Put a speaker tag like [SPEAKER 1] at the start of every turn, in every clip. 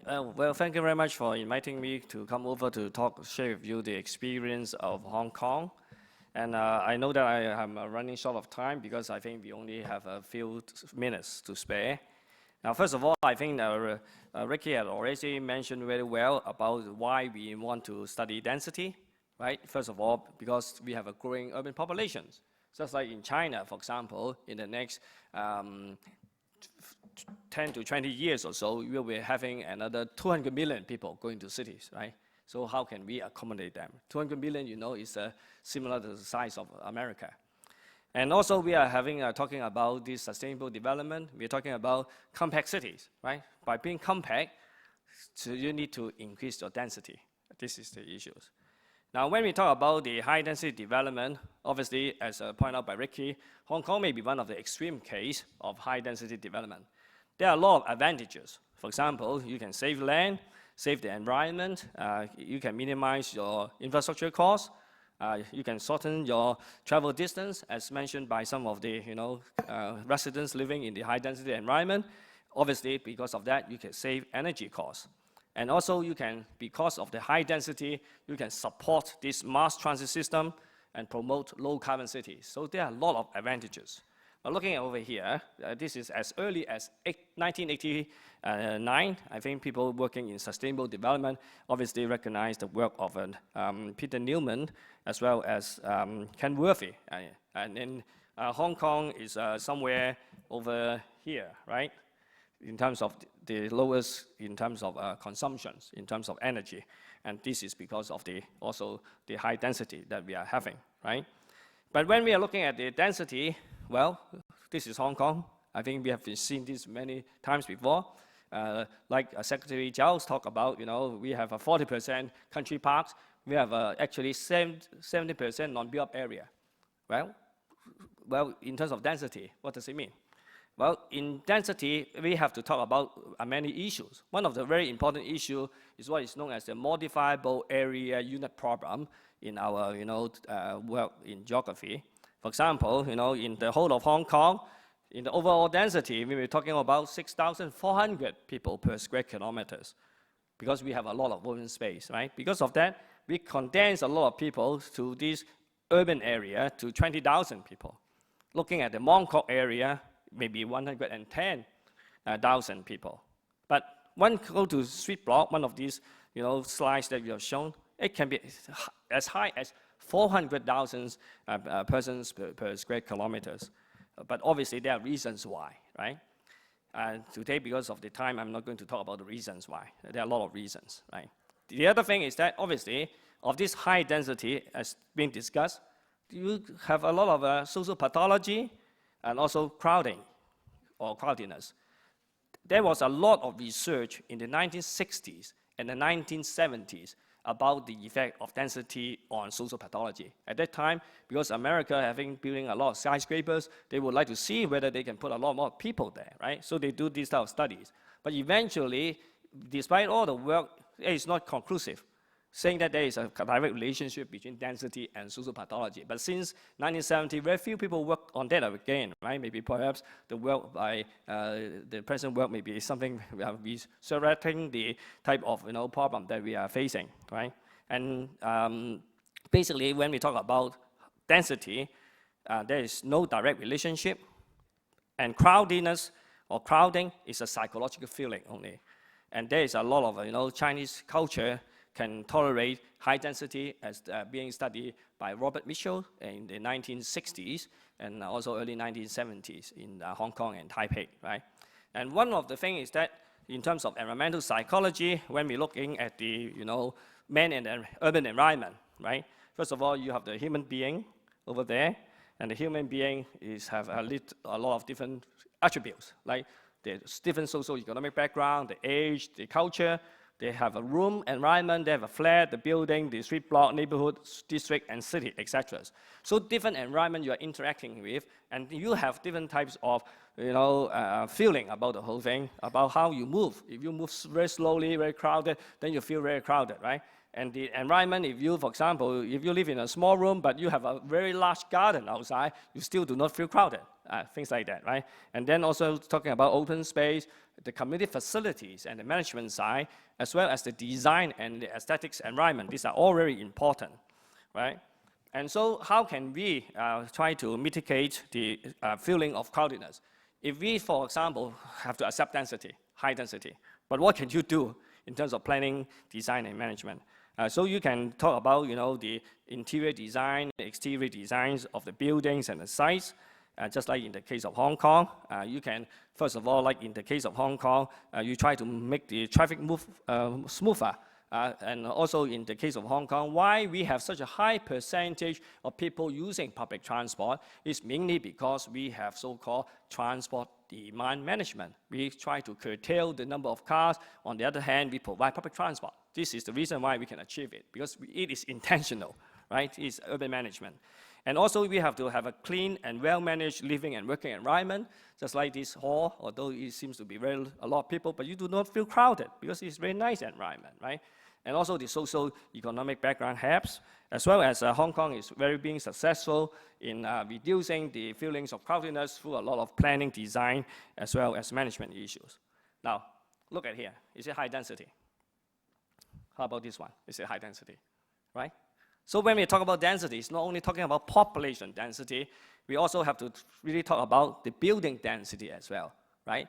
[SPEAKER 1] Well, thank you very much for inviting me to come over to share with you the experience of Hong Kong. And I know that I am running short of time because I think we only have a few minutes to spare. Now, first of all, I think Ricky had already mentioned very well about why we want to study density, right? First of all, because we have a growing urban population. Just like in China, for example, in the next 10 to 20 years or so, we will be having another 200 million people going to cities, right? So how can we accommodate them? 200 million, you know, is similar to the size of America. And also we are talking about this sustainable development. We're talking about compact cities, right? By being compact, so you need to increase your density. This is the issues. Now, when we talk about the high density development, obviously, as pointed out by Ricky, Hong Kong may be one of the extreme case of high density development. There are a lot of advantages. For example, you can save land, save the environment, you can minimize your infrastructure costs, you can shorten your travel distance, as mentioned by some of the residents living in the high density environment. Obviously, because of that, you can save energy costs. And also, you can, because of the high density, you can support this mass transit system and promote low carbon cities. So there are a lot of advantages. Looking over here, this is as early as 1989. I think people working in sustainable development obviously recognize the work of Peter Newman as well as Ken Worthy. And in Hong Kong is somewhere over here, right? In terms of the lowest, in terms of consumptions, in terms of energy. And this is because of also the high density that we are having, right? But when we are looking at the density, well, this is Hong Kong. I think we have seen this many times before. Like Secretary Zhao's talked about, we have a 40% country parks. We have actually 70% non-built area. Well, in terms of density, what does it mean? Well, in density, we have to talk about many issues. One of the very important issues is what is known as the modifiable area unit problem in our work in geography. For example, in the whole of Hong Kong, in the overall density, we were talking about 6,400 people per square kilometers because we have a lot of open space, right? Because of that, we condense a lot of people to this urban area to 20,000 people. Looking at the Mong Kok area, maybe 110,000 people. But when you go to street block, one of these slides that we have shown, it can be as high as 400,000 persons per square kilometers. But obviously, there are reasons why, right? Today, because of the time, I'm not going to talk about the reasons why. There are a lot of reasons, right? The other thing is that, obviously, of this high density, as being discussed, you have a lot of social pathology and also crowding or crowdiness. There was a lot of research in the 1960s and the 1970s about the effect of density on social pathology. At that time, because America building a lot of skyscrapers, they would like to see whether they can put a lot more people there, right? So they do these type of studies. But eventually, despite all the work, it is not conclusive, saying that there is a direct relationship between density and social pathology. But since 1970, very few people worked on that again, right? Maybe perhaps the work by the present work may be something resurrecting the type of problem that we are facing, right? And basically, when we talk about density, there is no direct relationship, and crowdiness or crowding is a psychological feeling only. And there is a lot of Chinese culture can tolerate high density, as being studied by Robert Mitchell in the 1960s and also early 1970s in Hong Kong and Taipei, right? And one of the things is that in terms of environmental psychology, when we're looking at the man and the urban environment, right? First of all, you have the human being over there, and the human being have a lot of different attributes, like the different socio-economic background, the age, the culture. They have a room, environment, they have a flat, the building, the street block, neighborhood, district, and city, etc. So different environment you are interacting with, and you have different types of feeling about the whole thing, about how you move. If you move very slowly, very crowded, then you feel very crowded, right? And the environment, if you, for example, if you live in a small room, but you have a very large garden outside, you still do not feel crowded, things like that, right? And then also talking about open space, the community facilities and the management side, as well as the design and the aesthetics environment. These are all very important, right? And so how can we try to mitigate the feeling of crowdedness? If we, for example, have to accept density, high density, but what can you do in terms of planning, design, and management? So you can talk about, the interior design, exterior designs of the buildings and the sites, just like in the case of Hong Kong. You can, first of all, like in the case of Hong Kong, you try to make the traffic move smoother. And also in the case of Hong Kong, why we have such a high percentage of people using public transport is mainly because we have so-called transport demand management. We try to curtail the number of cars. On the other hand, we provide public transport. This is the reason why we can achieve it, because it is intentional, right? It's urban management. And also we have to have a clean and well-managed living and working environment, just like this hall, although it seems to be a lot of people, but you do not feel crowded because it's a very nice environment, right? And also the socio-economic background helps, as well as Hong Kong is being successful in reducing the feelings of crowdedness through a lot of planning, design, as well as management issues. Now, look at here. Is it high density? How about this one? Is it high density, right? So when we talk about density, it's not only talking about population density, we also have to really talk about the building density as well, right?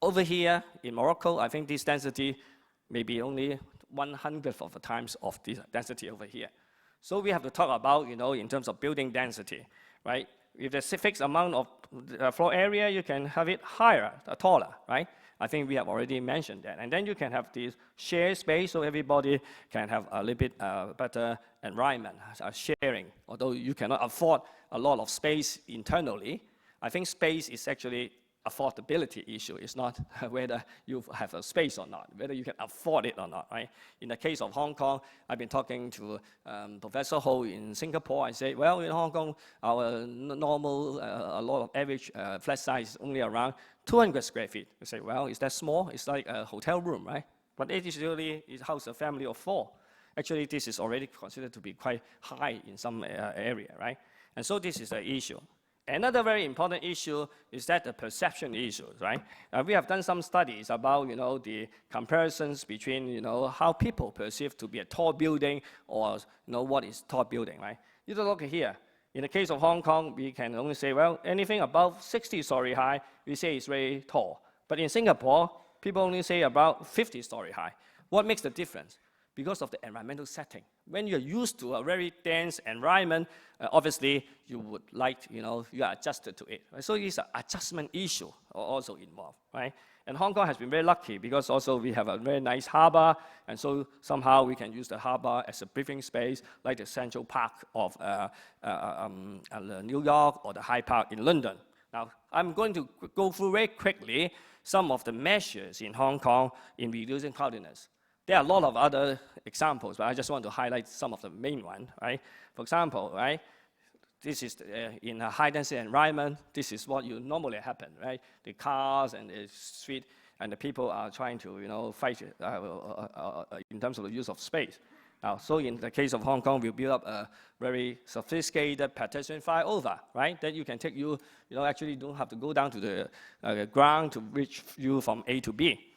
[SPEAKER 1] Over here in Morocco, I think this density may be only 100th of the times of the density over here. So we have to talk about, in terms of building density, right? If there's a fixed amount of floor area, you can have it higher, taller, right? I think we have already mentioned that. And then you can have this shared space so everybody can have a little bit better environment, sharing. Although you cannot afford a lot of space internally, I think space is actually affordability issue. It's not whether you have a space or not, whether you can afford it or not, right? In the case of Hong Kong, I've been talking to Professor Ho in Singapore. I say, well, in Hong Kong, our normal, a lot of average flat size is only around 200 square feet. You say, well, is that small? It's like a hotel room, right? But it usually houses a family of 4. Actually, this is already considered to be quite high in some area, right? And so this is the issue. Another very important issue is that the perception issues, right? We have done some studies about, the comparisons between, how people perceive to be a tall building or, what is tall building, right? You look here. In the case of Hong Kong, we can only say, well, anything above 60-story high, we say is very tall. But in Singapore, people only say about 50-story high. What makes the difference? Because of the environmental setting. When you're used to a very dense environment, obviously you would like, you are adjusted to it. Right? So it's an adjustment issue also involved, right? And Hong Kong has been very lucky because also we have a very nice harbor, and so somehow we can use the harbor as a briefing space, like the Central Park of New York or the Hyde Park in London. Now, I'm going to go through very quickly some of the measures in Hong Kong in reducing crowdedness. There are a lot of other examples, but I just want to highlight some of the main ones, right? For example, right, this is in a high-density environment, this is what you normally happen, right? The cars and the street and the people are trying to, fight in terms of the use of space. Now, so in the case of Hong Kong, we build up a very sophisticated pedestrian flyover, right? That you can take you actually don't have to go down to the ground to reach you from A to B.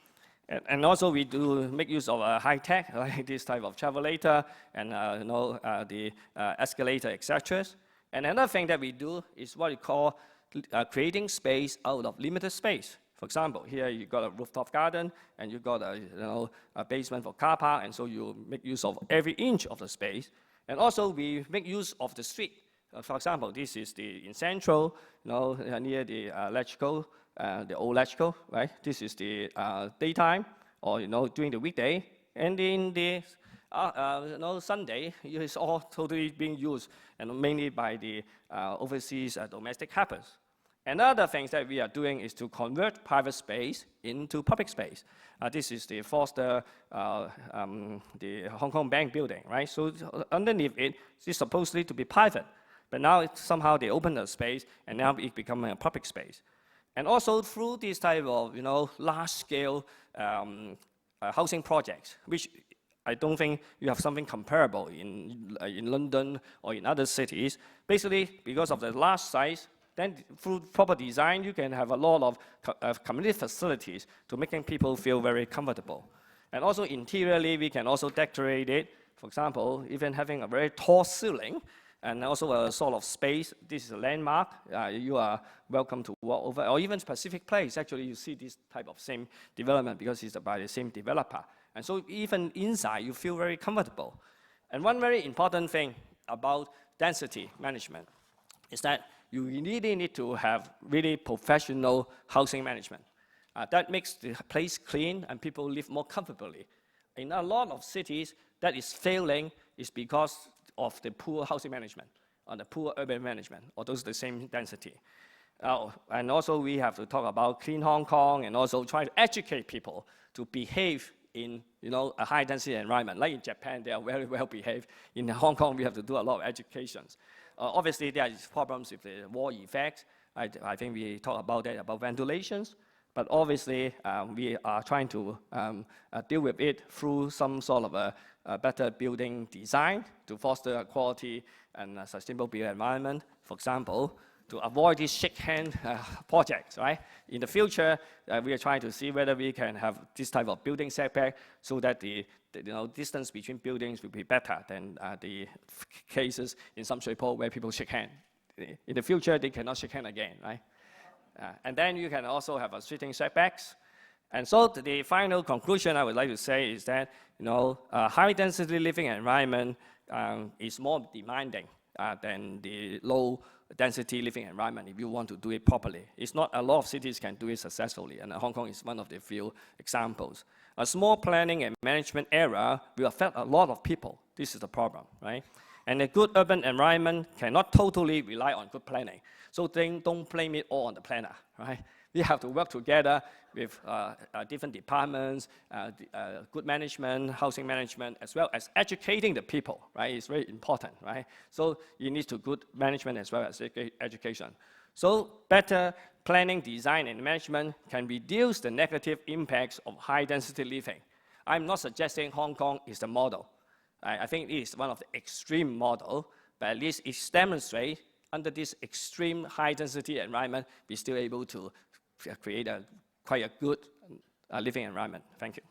[SPEAKER 1] And also we do make use of high tech, like this type of travelator and the escalator, etc. And another thing that we do is what we call creating space out of limited space. For example, here you got a rooftop garden and you got a basement for car park, and so you make use of every inch of the space. And also we make use of the street. For example, this is in Central, near the electrical. The old electrical, right? This is the daytime, or during the weekday, and in the Sunday, it is all totally being used, and mainly by the overseas domestic helpers. Another thing that we are doing is to convert private space into public space. This is the Foster, the Hong Kong Bank building, right? So underneath it is supposedly to be private, but now somehow they open the space, and now it becomes a public space. And also through this type of large-scale housing projects, which I don't think you have something comparable in London or in other cities. Basically, because of the large size, then through proper design, you can have a lot of community facilities to making people feel very comfortable. And also interiorly, we can also decorate it. For example, even having a very tall ceiling and also a sort of space. This is a landmark. You are welcome to walk over. Or even Pacific Place, actually you see this type of same development because it's by the same developer. And so even inside, you feel very comfortable. And one very important thing about density management is that you really need to have really professional housing management. That makes the place clean and people live more comfortably. In a lot of cities, that is failing is because of the poor housing management, or the poor urban management, or those the same density. And also we have to talk about clean Hong Kong and also try to educate people to behave in a high density environment. Like in Japan, they are very well behaved. In Hong Kong, we have to do a lot of educations. Obviously, there is problems with the wall effect. I think we talked about that, about ventilations. But obviously, we are trying to deal with it through some sort of a better building design to foster a quality and a sustainable built environment. For example, to avoid these shake hand projects, right? In the future, we are trying to see whether we can have this type of building setback so that the distance between buildings will be better than the cases in some Shui Po where people shake hand. In the future, they cannot shake hand again, right? And then you can also have a sitting setbacks. And so the final conclusion I would like to say is that a high density living environment is more demanding than the low density living environment if you want to do it properly. It's not a lot of cities can do it successfully, and Hong Kong is one of the few examples. A small planning and management area will affect a lot of people. This is the problem, right? And a good urban environment cannot totally rely on good planning. So don't blame it all on the planner, right? We have to work together with different departments, good management, housing management, as well as educating the people, right? It's very important, right? So you need to good management as well as education. So better planning, design, and management can reduce the negative impacts of high density living. I'm not suggesting Hong Kong is the model. I think it is one of the extreme model, but at least it demonstrates under this extreme high density environment, we're still able to create quite a good living environment. Thank you.